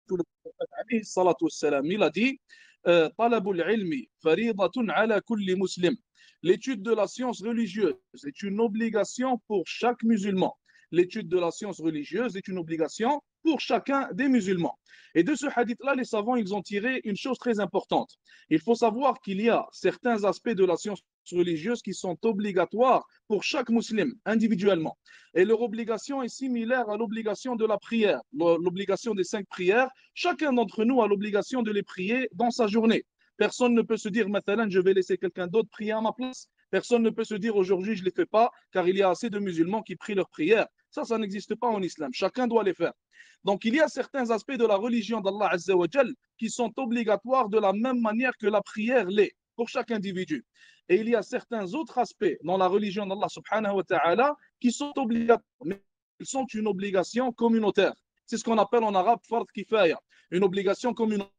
le prophète alayhi salatu wassalam, il a dit Talabul ilmi faridatun ala kulli muslim. L'étude de la science religieuse est une obligation pour chaque musulman. L'étude de la science religieuse est une obligation pour chacun des musulmans. Et de ce hadith-là, les savants, ils ont tiré une chose très importante. Il faut savoir qu'il y a certains aspects de la science religieuse qui sont obligatoires pour chaque musulman individuellement. Et leur obligation est similaire à l'obligation de la prière, l'obligation des 5 prières. Chacun d'entre nous a l'obligation de les prier dans sa journée. Personne ne peut se dire, maintenant, je vais laisser quelqu'un d'autre prier à ma place. Personne ne peut se dire, aujourd'hui, je ne les fais pas, car il y a assez de musulmans qui prient leurs prières. Ça n'existe pas en islam. Chacun doit les faire. Donc, il y a certains aspects de la religion d'Allah Azza wa Jal qui sont obligatoires de la même manière que la prière l'est pour chaque individu. Et il y a certains autres aspects dans la religion d'Allah subhanahu wa ta'ala qui sont obligatoires, mais ils sont une obligation communautaire. C'est ce qu'on appelle en arabe fard kifaya, une obligation communautaire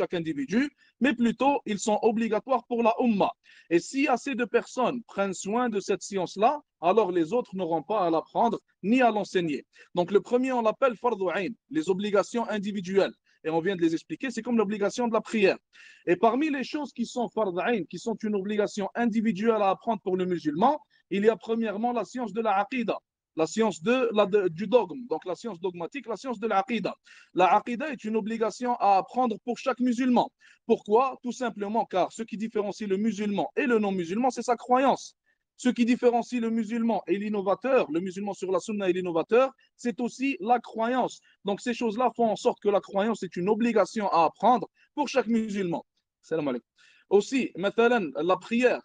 chaque individu, mais plutôt ils sont obligatoires pour la Ummah. Et si assez de personnes prennent soin de cette science-là, alors les autres n'auront pas à l'apprendre ni à l'enseigner. Donc le premier, on l'appelle fardu ayn, les obligations individuelles. Et on vient de les expliquer, c'est comme l'obligation de la prière. Et parmi les choses qui sont fardu ayn, qui sont une obligation individuelle à apprendre pour le musulman, il y a premièrement la science de la aqidah, la science du dogme, donc la science dogmatique, la science de l'aqida. L'aqida est une obligation à apprendre pour chaque musulman. Pourquoi? Tout simplement car ce qui différencie le musulman et le non-musulman, c'est sa croyance. Ce qui différencie le musulman et l'innovateur, le musulman sur la sunna et l'innovateur, c'est aussi la croyance. Donc ces choses-là font en sorte que la croyance est une obligation à apprendre pour chaque musulman. Salam alaikum. Aussi, la prière,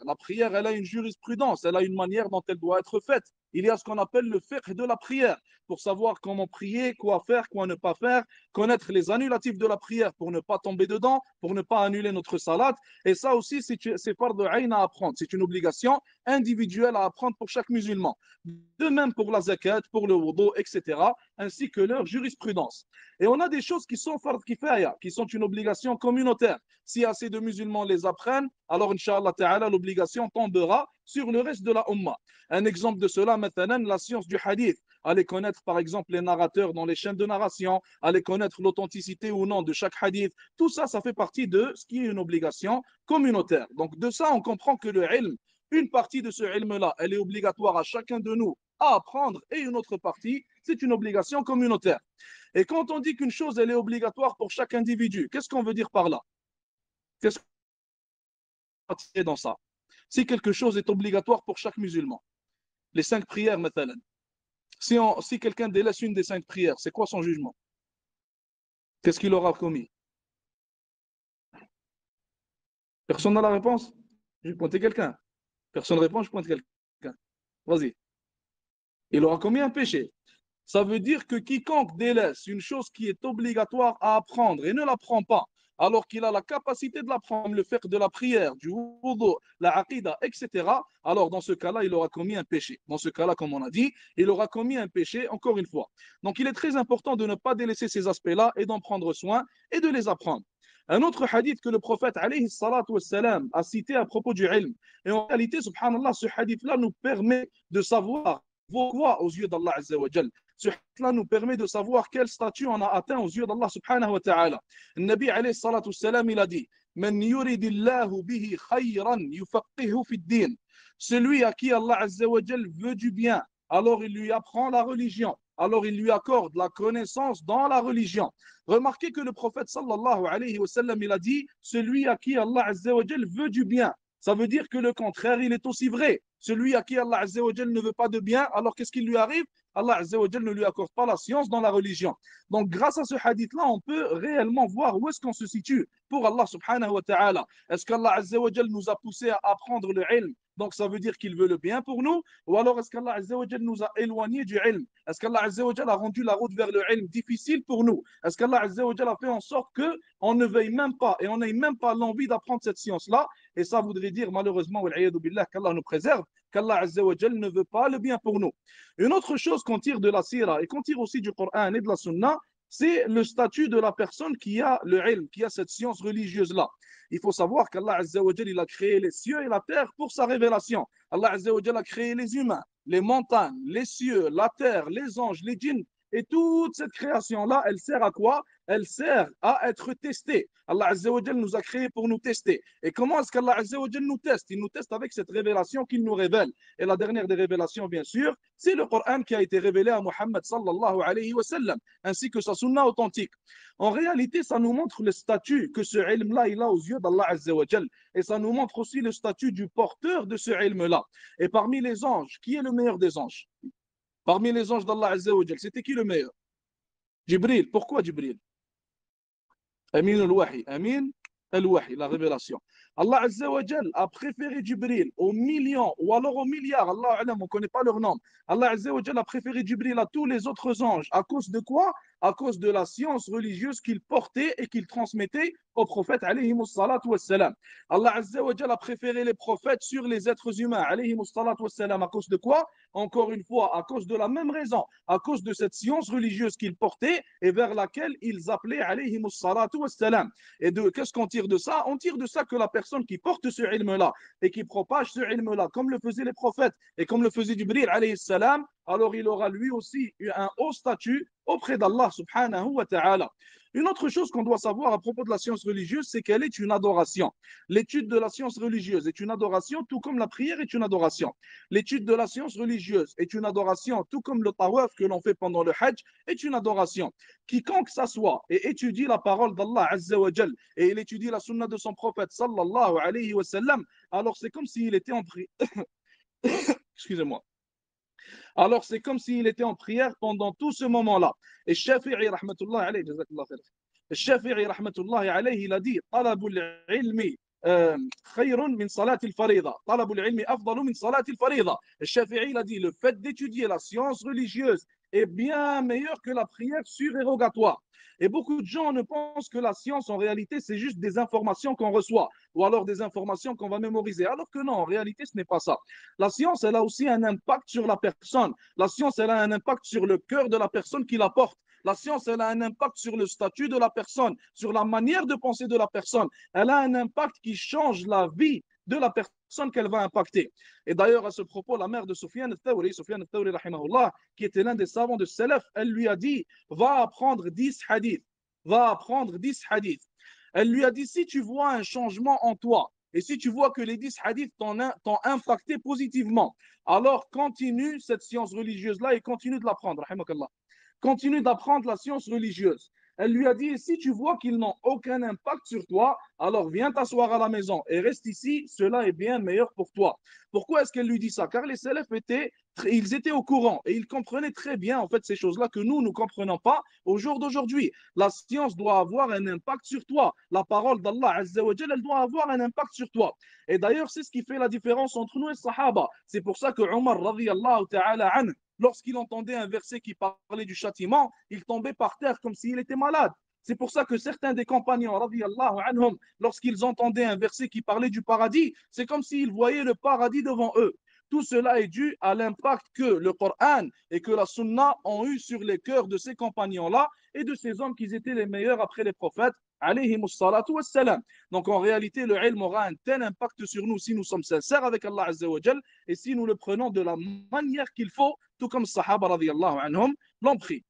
elle a une jurisprudence, elle a une manière dont elle doit être faite. Il y a ce qu'on appelle le fiqh de la prière, pour savoir comment prier, quoi faire, quoi ne pas faire, connaître les annulatifs de la prière pour ne pas tomber dedans, pour ne pas annuler notre salat. Et ça aussi, c'est fardu ayn à apprendre. C'est une obligation individuelle à apprendre pour chaque musulman. De même pour la zakat, pour le wudu, etc., ainsi que leur jurisprudence. Et on a des choses qui sont fard kifaya, qui sont une obligation communautaire. Si assez de musulmans les apprennent, alors, Inch'Allah Ta'ala, l'obligation tombera sur le reste de la Ummah. Un exemple de cela, maintenant, la science du hadith. Allez connaître, par exemple, les narrateurs dans les chaînes de narration, allez connaître l'authenticité ou non de chaque hadith. Tout ça, ça fait partie de ce qui est une obligation communautaire. Donc, de ça, on comprend que le ilm, une partie de ce ilm-là, elle est obligatoire à chacun de nous à apprendre, et une autre partie, c'est une obligation communautaire. Et quand on dit qu'une chose, elle est obligatoire pour chaque individu, qu'est-ce qu'on veut dire par là? Qu'est-ce qu'on va dans ça? Si quelque chose est obligatoire pour chaque musulman, les 5 prières, maintenant. Si quelqu'un délaisse une des 5 prières, c'est quoi son jugement? Qu'est-ce qu'il aura commis? Personne n'a la réponse? Je vais pointer quelqu'un. Personne ne répond, je pointe quelqu'un. Vas-y. Il aura commis un péché. Ça veut dire que quiconque délaisse une chose qui est obligatoire à apprendre et ne l'apprend pas, alors qu'il a la capacité de l'apprendre, le fiqh de la prière, du wudu, la aqidah, etc., alors dans ce cas-là, il aura commis un péché. Dans ce cas-là, comme on a dit, il aura commis un péché, encore une fois. Donc il est très important de ne pas délaisser ces aspects-là et d'en prendre soin et de les apprendre. Un autre hadith que le prophète alayhi salatu wassalam, a cité à propos du ilm. Et en réalité, subhanallah, ce hadith-là nous permet de savoir quoi aux yeux d'Allah Azza wa Jal. Ce hadith-là nous permet de savoir quel statut on a atteint aux yeux d'Allah subhanahu wa ta'ala. Le Nabi alayhi salatu wassalam, il a dit Man yuridillahu bihi khayran yufaqihu fi din. Celui à qui Allah Azza wa Jal veut du bien, alors il lui apprend la religion. Alors il lui accorde la connaissance dans la religion. Remarquez que le prophète sallallahu alayhi wa sallam, il a dit celui à qui Allah Azza wa Jal veut du bien. Ça veut dire que le contraire, il est aussi vrai. Celui à qui Allah Azza wa Jal ne veut pas de bien, alors qu'est-ce qui lui arrive? Allah Azza wa Jal ne lui accorde pas la science dans la religion. Donc, grâce à ce hadith-là, on peut réellement voir où est-ce qu'on se situe pour Allah subhanahu wa ta'ala. Est-ce qu'Allah Azza wa Jal nous a poussé à apprendre le ilm? Donc, ça veut dire qu'il veut le bien pour nous? Ou alors, est-ce qu'Allah Azza wa Jal nous a éloignés du ilm? Est-ce qu'Allah Azza wa Jal a rendu la route vers le ilm difficile pour nous? Est-ce qu'Allah Azza wa Jal a fait en sorte qu'on ne veuille même pas et on n'ait même pas l'envie d'apprendre cette science-là? Et ça voudrait dire, malheureusement, qu'Allah nous préserve, qu'Allah Azza wa Jal ne veut pas le bien pour nous. Une autre chose qu'on tire de la sira et qu'on tire aussi du Coran et de la Sunna, c'est le statut de la personne qui a le ilm, qui a cette science religieuse-là. Il faut savoir qu'Allah Azza wa Jal, il a créé les cieux et la terre pour sa révélation. Allah Azza wa Jal a créé les humains, les montagnes, les cieux, la terre, les anges, les djinns Et toute cette création-là, elle sert à quoi? Elle sert à être testée. Allah Azza wa Jal nous a créés pour nous tester. Et comment est-ce qu'Allah Azza wa Jal nous teste? Il nous teste avec cette révélation qu'il nous révèle. Et la dernière des révélations, bien sûr, c'est le Coran qui a été révélé à Muhammad sallallahu alayhi wa sallam, ainsi que sa sunna authentique. En réalité, ça nous montre le statut que ce ilm-là, il a aux yeux d'Allah Azza wa Jal. Et ça nous montre aussi le statut du porteur de ce ilm-là. Et parmi les anges, qui est le meilleur des anges? Parmi les anges d'Allah Azza wa Jal, c'était qui le meilleur? Jibril. Pourquoi Jibril? Amin al-Wahi. Amin al-Wahi, la révélation. Allah Azza wa Jal a préféré Jibril aux millions ou alors aux milliards. Allah Alam, on ne connaît pas leur nom. Allah Azza wa Jal a préféré Jibril à tous les autres anges. À cause de quoi? À cause de la science religieuse qu'il portait et qu'il transmettait au prophète alayhi salatu wassalam. Allah Azza wa Jal a préféré les prophètes sur les êtres humains alayhi salatu wassalam. À cause de quoi? Encore une fois, à cause de la même raison, à cause de cette science religieuse qu'ils portaient et vers laquelle ils appelaient alayhi salatu wassalam. Et qu'est-ce qu'on tire de ça? On tire de ça que la personne qui porte ce ilm-là et qui propage ce ilm-là, comme le faisaient les prophètes et comme le faisait Jibril alayhi salam, alors il aura lui aussi eu un haut statut auprès d'Allah subhanahu wa ta'ala. Une autre chose qu'on doit savoir à propos de la science religieuse, c'est qu'elle est une adoration. L'étude de la science religieuse est une adoration, tout comme la prière est une adoration. L'étude de la science religieuse est une adoration, tout comme le tawaf que l'on fait pendant le hajj est une adoration. Quiconque s'assoit et étudie la parole d'Allah Azza wa Jal et il étudie la sunna de son prophète sallallahu alayhi wa sallam, alors c'est comme s'il était en prière. Excusez-moi. Alors c'est comme s'il était en prière pendant tout ce moment-là. Et Shafi'i rahmatullah alayhi, jazakallah khair. Shafi'i rahmatullah alayhi, il a dit talabul ilmi خير من صلاة الفريضة طلب العلم أفضل من صلاة الفريضة. Shafi'i il a dit le fait d'étudier la science religieuse est bien meilleur que la prière surérogatoire. Et beaucoup de gens ne pensent que la science, en réalité, c'est juste des informations qu'on reçoit ou alors des informations qu'on va mémoriser. Alors que non, en réalité, ce n'est pas ça. La science, elle a aussi un impact sur la personne. La science, elle a un impact sur le cœur de la personne qui la porte. La science, elle a un impact sur le statut de la personne, sur la manière de penser de la personne. Elle a un impact qui change la vie de la personne qu'elle va impacter. Et d'ailleurs, à ce propos, la mère de Sufyan al-Thawri, rahimahullah, qui était l'un des savants de Salaf, elle lui a dit, va apprendre 10 hadiths. Va apprendre 10 hadiths. Elle lui a dit, si tu vois un changement en toi, et si tu vois que les 10 hadiths t'ont impacté positivement, alors continue cette science religieuse-là et continue de l'apprendre. Continue d'apprendre la science religieuse. Elle lui a dit, si tu vois qu'ils n'ont aucun impact sur toi, alors viens t'asseoir à la maison et reste ici, cela est bien meilleur pour toi. Pourquoi est-ce qu'elle lui dit ça? Car les salafs ils étaient au courant et ils comprenaient très bien en fait ces choses-là que nous ne comprenons pas au jour d'aujourd'hui. La science doit avoir un impact sur toi. La parole d'Allah Azza wa Jal, elle doit avoir un impact sur toi. Et d'ailleurs, c'est ce qui fait la différence entre nous et les Sahaba. C'est pour ça que Omar radiyallahu ta'ala anhu, lorsqu'il entendait un verset qui parlait du châtiment, il tombait par terre comme s'il était malade. C'est pour ça que certains des compagnons, radiyallahu anhum, lorsqu'ils entendaient un verset qui parlait du paradis, c'est comme s'ils voyaient le paradis devant eux. Tout cela est dû à l'impact que le Coran et que la Sunna ont eu sur les cœurs de ces compagnons-là et de ces hommes qui étaient les meilleurs après les prophètes, alayhimus salatu wassalam. Donc en réalité, le ilm aura un tel impact sur nous si nous sommes sincères avec Allah Azza wa Jal et si nous le prenons de la manière qu'il faut, tout comme Sahaba radiyallahu anhum l'ont pris.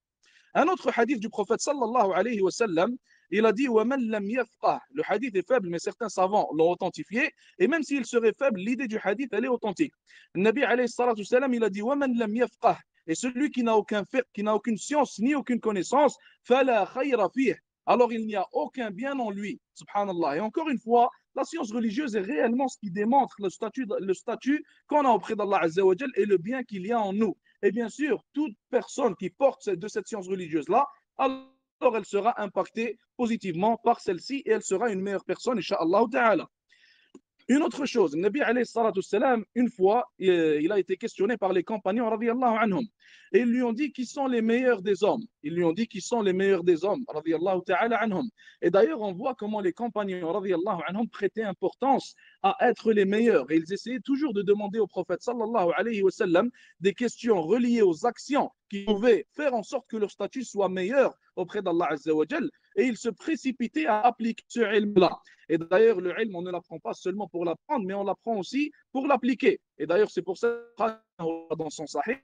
Un autre hadith du prophète sallallahu alayhi wa sallam, il a dit وَمَنْ لَمْ يَفْقَهْ. Le hadith est faible, mais certains savants l'ont authentifié. Et même s'il serait faible, l'idée du hadith, elle est authentique. Le Nabi alayhi salatu wa sallam, il a dit وَمَنْ لَمْ يَفْقَهْ. Et celui qui n'a aucun fiqh, qui n'a aucune science ni aucune connaissance, فَلَا خَيْرَ فِيهِ. Alors il n'y a aucun bien en lui. Subhanallah. Et encore une fois, la science religieuse est réellement ce qui démontre le statut qu'on a auprès d'Allah Azza wa Jal et le bien qu'il y a en nous. Et bien sûr, toute personne qui porte de cette science religieuse-là, alors elle sera impactée positivement par celle-ci et elle sera une meilleure personne, Inch'Allah ta'ala. Une autre chose, le Nabi alayhi salatu salam, une fois, il a été questionné par les compagnons radiyallahu anhum. Et ils lui ont dit qui sont les meilleurs des hommes. Ils lui ont dit qui sont les meilleurs des hommes radiyallahu ta'ala anhum. Et d'ailleurs, on voit comment les compagnons radiyallahu anhum prêtaient importance à être les meilleurs. Et ils essayaient toujours de demander au prophète sallallahu alayhi wa sallam des questions reliées aux actions qui pouvaient faire en sorte que leur statut soit meilleur auprès d'Allah Azza wa Jal. Et ils se précipitaient à appliquer ce ilm-là. Et d'ailleurs, le ilm, on ne l'apprend pas seulement pour l'apprendre, mais on l'apprend aussi pour l'appliquer. Et d'ailleurs, c'est pour ça que dans son sahih,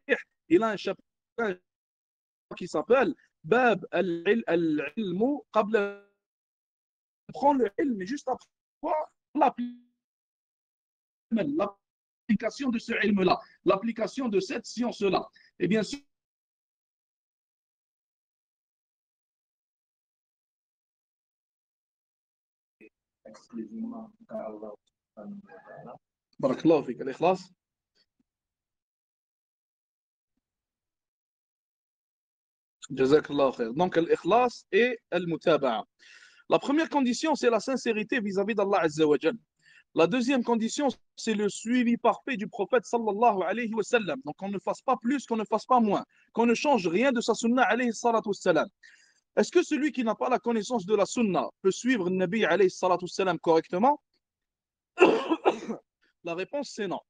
il a un chapitre qui s'appelle Bab al-ilmu qabla. Prend le ilm, mais juste après l'application de ce ilm-là, l'application de cette science-là. Et bien sûr, بارك الله فيك الإخلاص. جزاك الله خير. Donc الإخلاص et المتابعة. La première condition, c'est la sincérité vis-à-vis d'Allah Azza wa Jal. La deuxième condition, c'est le suivi parfait du prophète sallallahu alayhi wa sallam. Donc, on ne fasse pas plus, qu'on ne fasse pas moins, qu'on ne change rien de sa sunna alayhi salatu wassalam. Est-ce que celui qui n'a pas la connaissance de la sunna peut suivre le Nabi alayhi salatu wassalam correctement? La réponse, c'est non.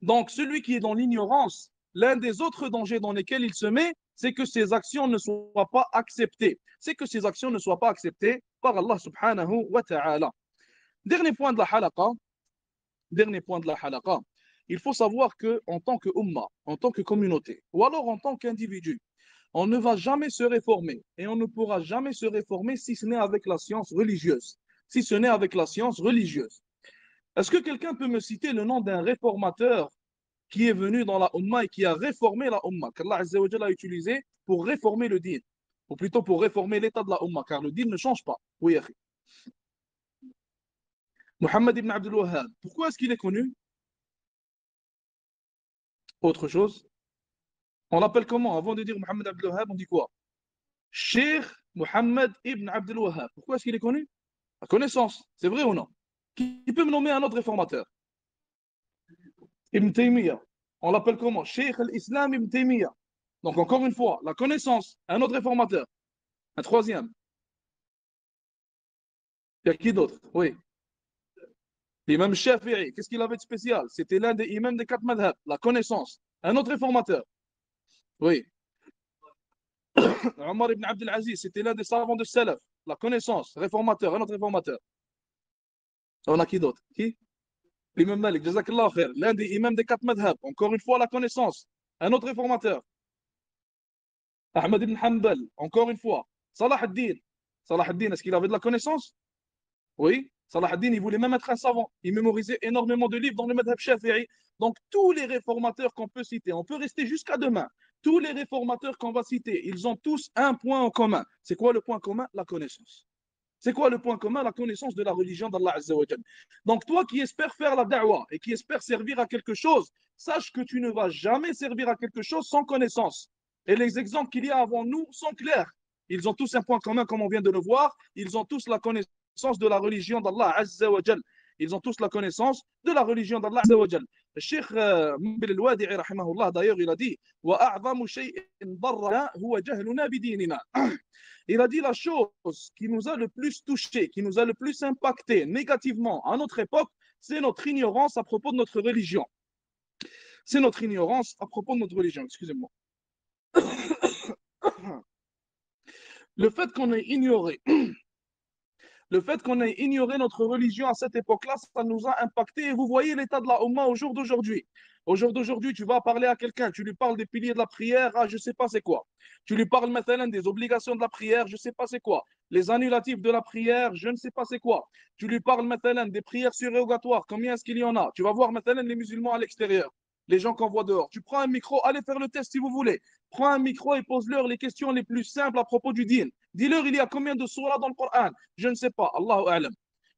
Donc, celui qui est dans l'ignorance, l'un des autres dangers dans lesquels il se met, c'est que ses actions ne soient pas acceptées. C'est que ses actions ne soient pas acceptées par Allah subhanahu wa ta'ala. Dernier point de la halaqa, il faut savoir qu'en tant que umma, en tant que communauté, ou alors en tant qu'individu, on ne va jamais se réformer et on ne pourra jamais se réformer si ce n'est avec la science religieuse. Si ce n'est avec la science religieuse. Est-ce que quelqu'un peut me citer le nom d'un réformateur qui est venu dans la umma et qui a réformé la umma, qu'Allah Azza wa Jalla a utilisé pour réformer le din, ou plutôt pour réformer l'état de la umma, car le din ne change pas. Oui, akhi. Mohammed ibn Abdul Wahhab. Pourquoi est-ce qu'il est connu? Autre chose. On l'appelle comment? Avant de dire Mohammed Abdul Wahhab, on dit quoi? Cheikh Mohammed ibn Abdul Wahhab. Pourquoi est-ce qu'il est connu? La connaissance. C'est vrai ou non? Qui peut me nommer un autre réformateur? Ibn Taymiyyah. On l'appelle comment? Cheikh al-Islam ibn Taymiyyah. Donc encore une fois, la connaissance. Un autre réformateur. Un troisième. Il y a qui d'autre? Oui. L'imam Shafi'i, qu'est-ce qu'il avait de spécial? C'était l'un des imams des 4 madhab, la connaissance. Un autre réformateur. Oui. Omar ibn Abdel Aziz, c'était l'un des savants de Salaf, la connaissance, réformateur, un autre réformateur. On a qui d'autre? Qui? L'imam Malik, jazakallah khair, l'un des imams des 4 madhab, encore une fois la connaissance. Un autre réformateur. Ahmed ibn Hanbal, encore une fois. Salah ad-Din. Salah ad-Din, est-ce qu'il avait de la connaissance? Oui. Salah ad-Din, il voulait même être un savant. Il mémorisait énormément de livres dans le madhab Shafi'i. Donc, tous les réformateurs qu'on peut citer, on peut rester jusqu'à demain. Tous les réformateurs qu'on va citer, ils ont tous un point en commun. C'est quoi le point commun? La connaissance. C'est quoi le point commun? La connaissance de la religion d'Allah Azza wa Jal. Donc, toi qui espères faire la da'wah et qui espères servir à quelque chose, sache que tu ne vas jamais servir à quelque chose sans connaissance. Et les exemples qu'il y a avant nous sont clairs. Ils ont tous un point commun, comme on vient de le voir. Ils ont tous la connaissance de la religion d'Allah Azza wa Jal. Ils ont tous la connaissance de la religion d'Allah Azza wa Jal. Le Cheikh Mubil al-Wadi'i, rahimahullah, d'ailleurs, il a dit وَأَعْظَمُ شَيْءٍ ضَرَّنَا هُوَ جَهْلُنَا بِدِينِنَا. Il a dit la chose qui nous a le plus touché, qui nous a le plus impacté négativement à notre époque, c'est notre ignorance à propos de notre religion. C'est notre ignorance à propos de notre religion, excusez-moi. Le fait qu'on ait ignoré Le fait qu'on ait ignoré notre religion à cette époque-là, ça nous a impacté. Et vous voyez l'état de la Oumma au jour d'aujourd'hui. Au jour d'aujourd'hui, tu vas parler à quelqu'un, tu lui parles des piliers de la prière, ah, je ne sais pas c'est quoi. Tu lui parles maintenant des obligations de la prière, je ne sais pas c'est quoi. Les annulatifs de la prière, je ne sais pas c'est quoi. Tu lui parles maintenant des prières surrogatoires, combien est-ce qu'il y en a? Tu vas voir maintenant les musulmans à l'extérieur, les gens qu'on voit dehors. Tu prends un micro, allez faire le test si vous voulez. Prends un micro et pose-leur les questions les plus simples à propos du dîn. Dis-leur, il y a combien de surahs dans le Coran? Je ne sais pas. Allahu a'lam.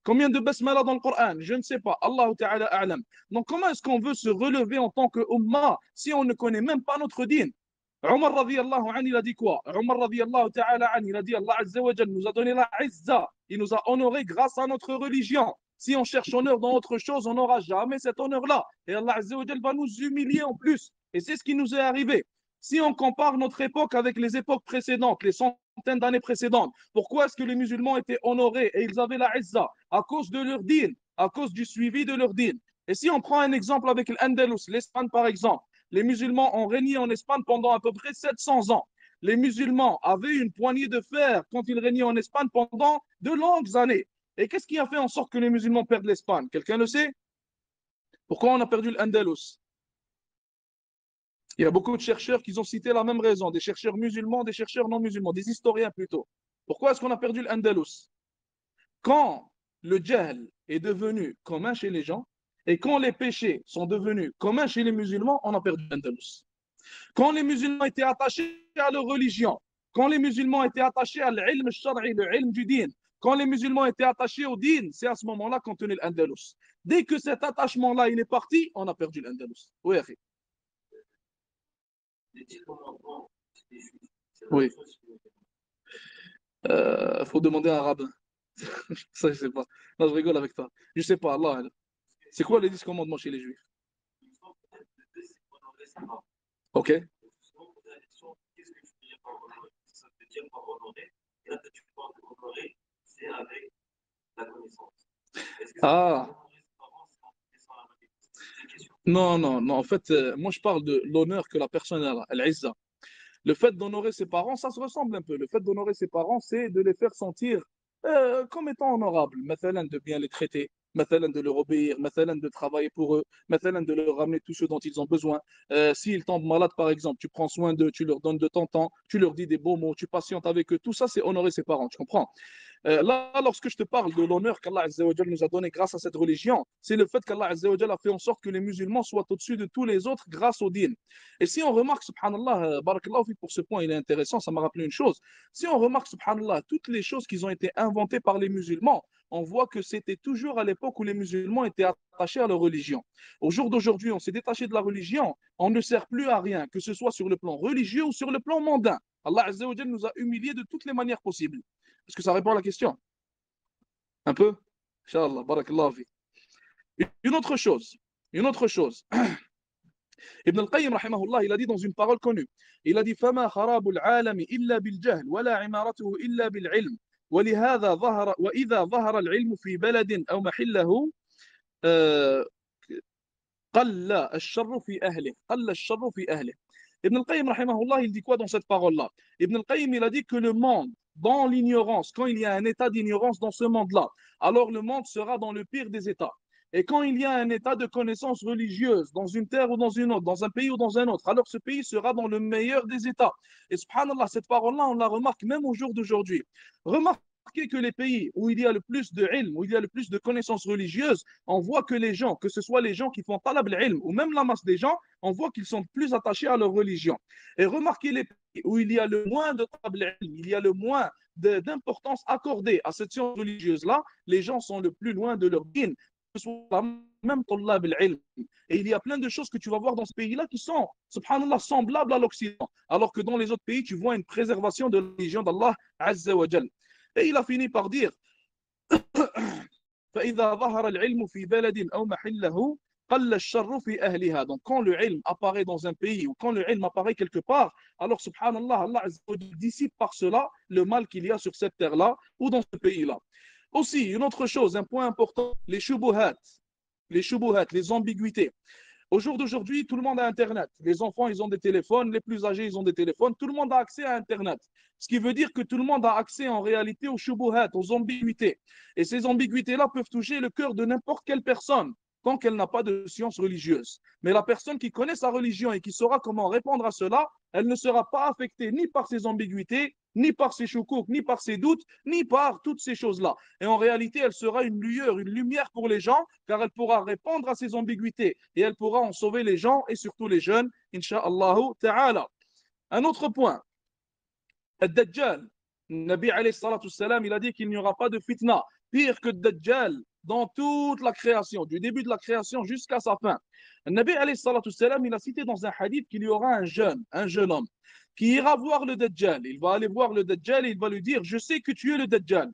Combien de basmala dans le Coran? Je ne sais pas. Allahu ta'ala a'lam. Donc, comment est-ce qu'on veut se relever en tant que umma si on ne connaît même pas notre dîn? Omar radiyallahu anhu, il a dit quoi? Omar radiyallahu ta'ala anhu, il a dit Allah Azza wa Jal nous a donné la izza. Il nous a honoré grâce à notre religion. Si on cherche honneur dans autre chose, on n'aura jamais cet honneur-là. Et Allah Azza wa Jal va nous humilier en plus. Et c'est ce qui nous est arrivé. Si on compare notre époque avec les époques précédentes, les centaines d'années précédentes, pourquoi est-ce que les musulmans étaient honorés et ils avaient la izza? À cause de leur dîn, à cause du suivi de leur dîn. Et si on prend un exemple avec l'Andalus, l'Espagne par exemple, les musulmans ont régné en Espagne pendant à peu près 700 ans. Les musulmans avaient une poignée de fer quand ils régnaient en Espagne pendant de longues années. Et qu'est-ce qui a fait en sorte que les musulmans perdent l'Espagne? Quelqu'un le sait? Pourquoi on a perdu l'Andalus? Il y a beaucoup de chercheurs qui ont cité la même raison, des chercheurs musulmans, des chercheurs non musulmans, des historiens plutôt. Pourquoi est-ce qu'on a perdu l'Andalus? Quand le jahl est devenu commun chez les gens et quand les péchés sont devenus communs chez les musulmans, on a perdu l'Andalus. Quand les musulmans étaient attachés à leur religion, quand les musulmans étaient attachés à l'ilm al-shar'i, le ilm du din, quand les musulmans étaient attachés au din, c'est à ce moment-là qu'on tenait l'Andalus. Dès que cet attachement-là il est parti, on a perdu l'Andalus. Oui, akhi. Oui. Faut demander à un rabbin. Ça, je sais pas. Non, je rigole avec toi. Je sais pas, Allah. C'est quoi les 10 commandements chez les juifs? Ok. Ah, non, non, non. En fait, moi, je parle de l'honneur que la personne a, al-izza. Le fait d'honorer ses parents, ça se ressemble un peu. Le fait d'honorer ses parents, c'est de les faire sentir comme étant honorables. Mathalan, de bien les traiter, mathalan, de leur obéir, mathalan, de travailler pour eux, mathalan, de leur ramener tout ce dont ils ont besoin. S'ils tombent malades, par exemple, tu prends soin d'eux, tu leur donnes de ton temps, tu leur dis des beaux mots, tu patientes avec eux. Tout ça, c'est honorer ses parents, tu comprends? Là, lorsque je te parle de l'honneur qu'Allah Azza wa Jal nous a donné grâce à cette religion, c'est le fait qu'Allah Azza wa Jal a fait en sorte que les musulmans soient au-dessus de tous les autres grâce au din. Et si on remarque, subhanallah, barakallahu fi, pour ce point, il est intéressant, ça m'a rappelé une chose. Si on remarque, subhanallah, toutes les choses qui ont été inventées par les musulmans, on voit que c'était toujours à l'époque où les musulmans étaient attachés à leur religion. Au jour d'aujourd'hui, on s'est détaché de la religion, on ne sert plus à rien, que ce soit sur le plan religieux ou sur le plan mondain. Allah Azza wa Jal nous a humiliés de toutes les manières possibles. Est-ce que ça répond à la question? Un peu? Inch'Allah, barakallah fi. Une autre chose, une autre chose. Ibn al-Qayyim, rahimahullah, il a dit dans une parole connue, il a dit فَمَا خَرَابُ الْعَالَمِ إِلَّا بِالْجَهْلِ وَلَا عِمَارَتُهُ إِلَّا بِالْعِلْمِ ولهذا ظهر وإذا ظهر العلم في بلد أو محله قل الشر في أهله قل الشر في أهله. Ibn al-Qayyim, rahimahullah, il dit quoi dans cette parole-là? Ibn al-Qayyim, il a dit que le monde, dans l'ignorance, quand il y a un état d'ignorance dans ce monde-là, alors le monde sera dans le pire des états. Et quand il y a un état de connaissance religieuse dans une terre ou dans une autre, dans un pays ou dans un autre, alors ce pays sera dans le meilleur des états. Et subhanallah, cette parole-là, on la remarque même au jour d'aujourd'hui. Remarquez que les pays où il y a le plus de ilm, où il y a le plus de connaissances religieuses, on voit que les gens, que ce soit les gens qui font talab al-ilm ou même la masse des gens, on voit qu'ils sont plus attachés à leur religion. Et remarquez les pays où il y a le moins de talab al-ilm, il y a le moins d'importance accordée à cette science religieuse-là, les gens sont le plus loin de leur din, que ce soit même talab al-ilm. Et il y a plein de choses que tu vas voir dans ce pays-là qui sont, subhanallah, semblables à l'Occident, alors que dans les autres pays, tu vois une préservation de la religion d'Allah Azza wa Jal. Et il a fini par dire فإذا ظهر العلم في بلد أو محله قل الشر في أهلها. Donc quand le ilm apparaît dans un pays ou quand le ilm apparaît quelque part, alors subhanallah, Allah dissipe par cela le mal qu'il y a sur cette terre-là ou dans ce pays-là. Aussi, une autre chose, un point important, les shubuhat, les ambiguïtés. Au jour d'aujourd'hui, tout le monde a Internet. Les enfants, ils ont des téléphones. Les plus âgés, ils ont des téléphones. Tout le monde a accès à Internet. Ce qui veut dire que tout le monde a accès en réalité aux shubuhat, aux ambiguïtés. Et ces ambiguïtés-là peuvent toucher le cœur de n'importe quelle personne tant qu'elle n'a pas de science religieuse. Mais la personne qui connaît sa religion et qui saura comment répondre à cela, elle ne sera pas affectée ni par ces ambiguïtés, ni par ces choukouk, ni par ces doutes, ni par toutes ces choses-là. Et en réalité, elle sera une lueur, une lumière pour les gens, car elle pourra répondre à ces ambiguïtés et elle pourra en sauver les gens et surtout les jeunes, insha'Allah ta'ala. Un autre point, Ad-Dajjal. Nabi alayhi salatu salam, il a dit qu'il n'y aura pas de fitna pire que Dajjal dans toute la création, du début de la création jusqu'à sa fin. Nabi alayhi salatu salam, il a cité dans un hadith qu'il y aura un jeune homme, qui ira voir le Dajjal. Il va aller voir le Dajjal et il va lui dire, je sais que tu es le Dajjal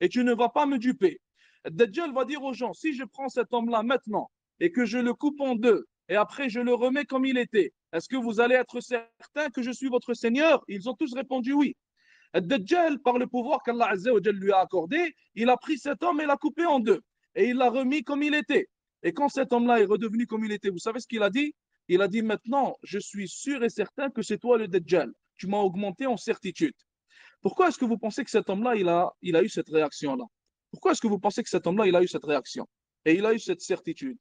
et tu ne vas pas me duper. Dajjal va dire aux gens, si je prends cet homme-là maintenant et que je le coupe en deux et après je le remets comme il était, est-ce que vous allez être certain que je suis votre Seigneur? Ils ont tous répondu oui. Dajjal, par le pouvoir qu'Allah Azza wa Jal lui a accordé, il a pris cet homme et l'a coupé en deux. Et il l'a remis comme il était. Et quand cet homme-là est redevenu comme il était, vous savez ce qu'il a dit? Il a dit maintenant, je suis sûr et certain que c'est toi le Dajjal. Tu m'as augmenté en certitude. Pourquoi est-ce que vous pensez que cet homme-là, il a eu cette réaction-là? Pourquoi est-ce que vous pensez que cet homme-là, il a eu cette réaction? Et il a eu cette certitude?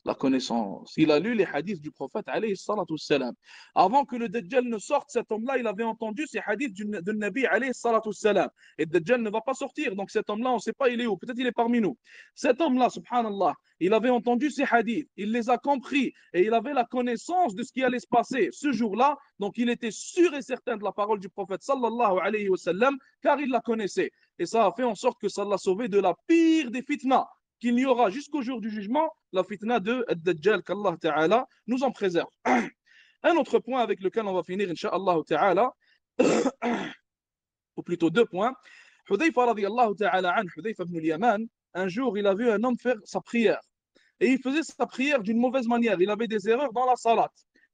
La connaissance. Il a lu les hadiths du prophète, alayhi salatu wassalam. Avant que le Dajjal ne sorte, cet homme-là, il avait entendu ces hadiths de Nabi, alayhi salatu wassalam. Et le Dajjal ne va pas sortir. Donc cet homme-là, on ne sait pas il est où. Peut-être il est parmi nous. Cet homme-là, subhanallah, il avait entendu ces hadiths. Il les a compris. Et il avait la connaissance de ce qui allait se passer ce jour-là. Donc il était sûr et certain de la parole du prophète, sallallahu alayhi wa sallam, car il la connaissait. Et ça a fait en sorte que ça l'a sauvé de la pire des fitnas qu'il y aura jusqu'au jour du jugement, la fitna de Ad-Dajjal, qu'Allah Ta'ala nous en préserve. Un autre point avec lequel on va finir, Inch'Allah Ta'ala, ou plutôt deux points. Hudayfa radiallahu ta'ala an, Hudayfa ibn al-Yaman, un jour il a vu un homme faire sa prière. Et il faisait sa prière d'une mauvaise manière. Il avait des erreurs dans la salat.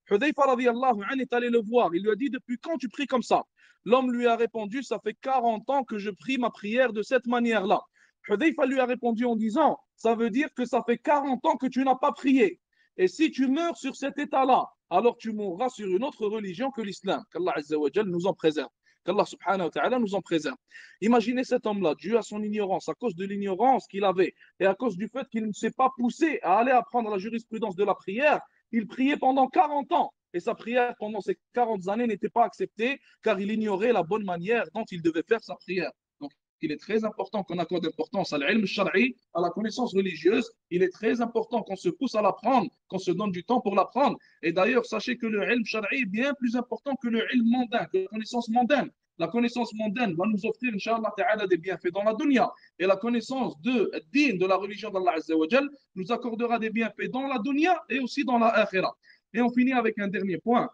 Hudayfa radiallahu an est allé le voir. Il lui a dit, depuis quand tu pries comme ça? L'homme lui a répondu, ça fait 40 ans que je prie ma prière de cette manière-là. Hudayfa lui a répondu en disant, ça veut dire que ça fait 40 ans que tu n'as pas prié. Et si tu meurs sur cet état-là, alors tu mourras sur une autre religion que l'islam. Qu'Allah Azza wa Jal nous en préserve. Qu'Allah subhanahu wa ta'ala nous en préserve. Imaginez cet homme-là, dû à son ignorance, à cause de l'ignorance qu'il avait et à cause du fait qu'il ne s'est pas poussé à aller apprendre la jurisprudence de la prière, il priait pendant 40 ans. Et sa prière pendant ces 40 années n'était pas acceptée car il ignorait la bonne manière dont il devait faire sa prière. Donc, il est très important qu'on accorde importance à l'ilm shari, à la connaissance religieuse. Il est très important qu'on se pousse à l'apprendre, qu'on se donne du temps pour l'apprendre. Et d'ailleurs, sachez que le ilm shari est bien plus important que le ilm mondain, que la connaissance mondaine. La connaissance mondaine va nous offrir, Inch'Allah Ta'ala, des bienfaits dans la dunya. Et la connaissance de la religion d'Allah Azza wa Jal nous accordera des bienfaits dans la dunya et aussi dans la akhira. Et on finit avec un dernier point.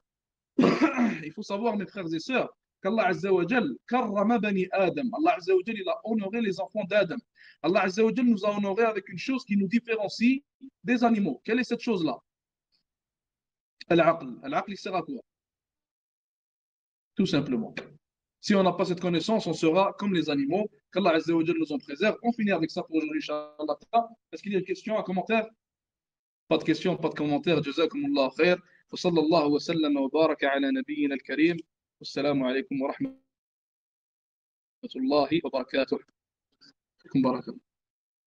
Il faut savoir, mes frères et sœurs, qu'Allah Azza wa Jal karrama bani Adam. Allah Azza wa Jal, il a honoré les enfants d'Adam. Allah Azza wa Jal nous a honoré avec une chose qui nous différencie des animaux. Quelle est cette chose-là? Al-aql. Al-aql, il sert à quoi? Tout simplement. Si on n'a pas cette connaissance, on sera comme les animaux. Qu'Allah Azza wa Jal nous en préserve. On finit avec ça pour aujourd'hui, Inch'Allah. Est-ce qu'il y a une question, un commentaire? Pas de questions, pas de commentaires. Jazakumullah khair. وصلى الله وسلم وبارك على نبينا الكريم والسلام عليكم ورحمة الله وبركاته. بارك الله.